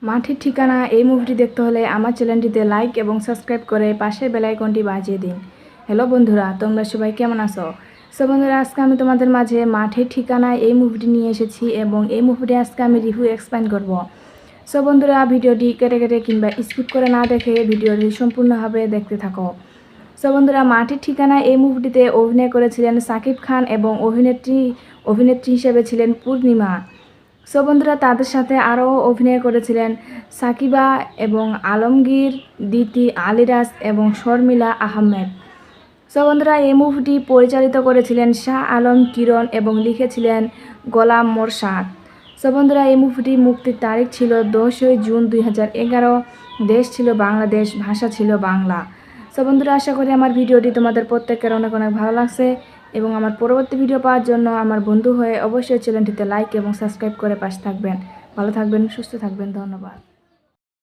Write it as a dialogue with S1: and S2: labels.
S1: মাঠের ঠিকানা এই মুভিটি দেখতে হলে আমার চ্যানেলটিতে লাইক এবং সাবস্ক্রাইব করে পাশের বেল আইকনটি বাজিয়ে দিন। হ্যালো বন্ধুরা, তোমরা সবাই কেমন আছো? বন্ধুরা, আজকে আমি তোমাদের মাঝে মাঠের ঠিকানা এই মুভিটি নিয়ে এসেছি এবং এই মুভিটি আজকে আমি রিভিউ এক্সপ্লেইন করব। বন্ধুরা, ভিডিওটি কেটে কেটে কিংবা স্কিপ করে না দেখে ভিডিওটি সম্পূর্ণভাবে দেখতে থাকো। বন্ধুরা, মাঠের ঠিকানা এই মুভিটিতে অভিনয় করেছিলেন সাকিব খান এবং অভিনেত্রী হিসেবে ছিলেন পূর্ণিমা। বন্ধুরা, তাদের সাথে আরও অভিনয় করেছিলেন সাকিবা এবং আলমগীর, দিতি, আলিরাজ এবং শর্মিলা আহমেদ। বন্ধুরা, এই মুভিটি পরিচালিত করেছিলেন শাহ আলম কিরণ এবং লিখেছিলেন গোলাম মোরশাদ। বন্ধুরা, এই মুভিটির মুক্তির তারিখ ছিল 10 জুন 2011। দেশ ছিল বাংলাদেশ, ভাষা ছিল বাংলা। বন্ধুরা, আশা করি আমার ভিডিওটি তোমাদের প্রত্যেকের অনেক অনেক ভালো লাগছে এবং আমার পরবর্তী ভিডিও পাওয়ার জন্য আমার বন্ধু হয়ে অবশ্যই চ্যানেলটিতে লাইক এবং সাবস্ক্রাইব করে পাশে থাকবেন। ভালো থাকবেন, সুস্থ থাকবেন। ধন্যবাদ।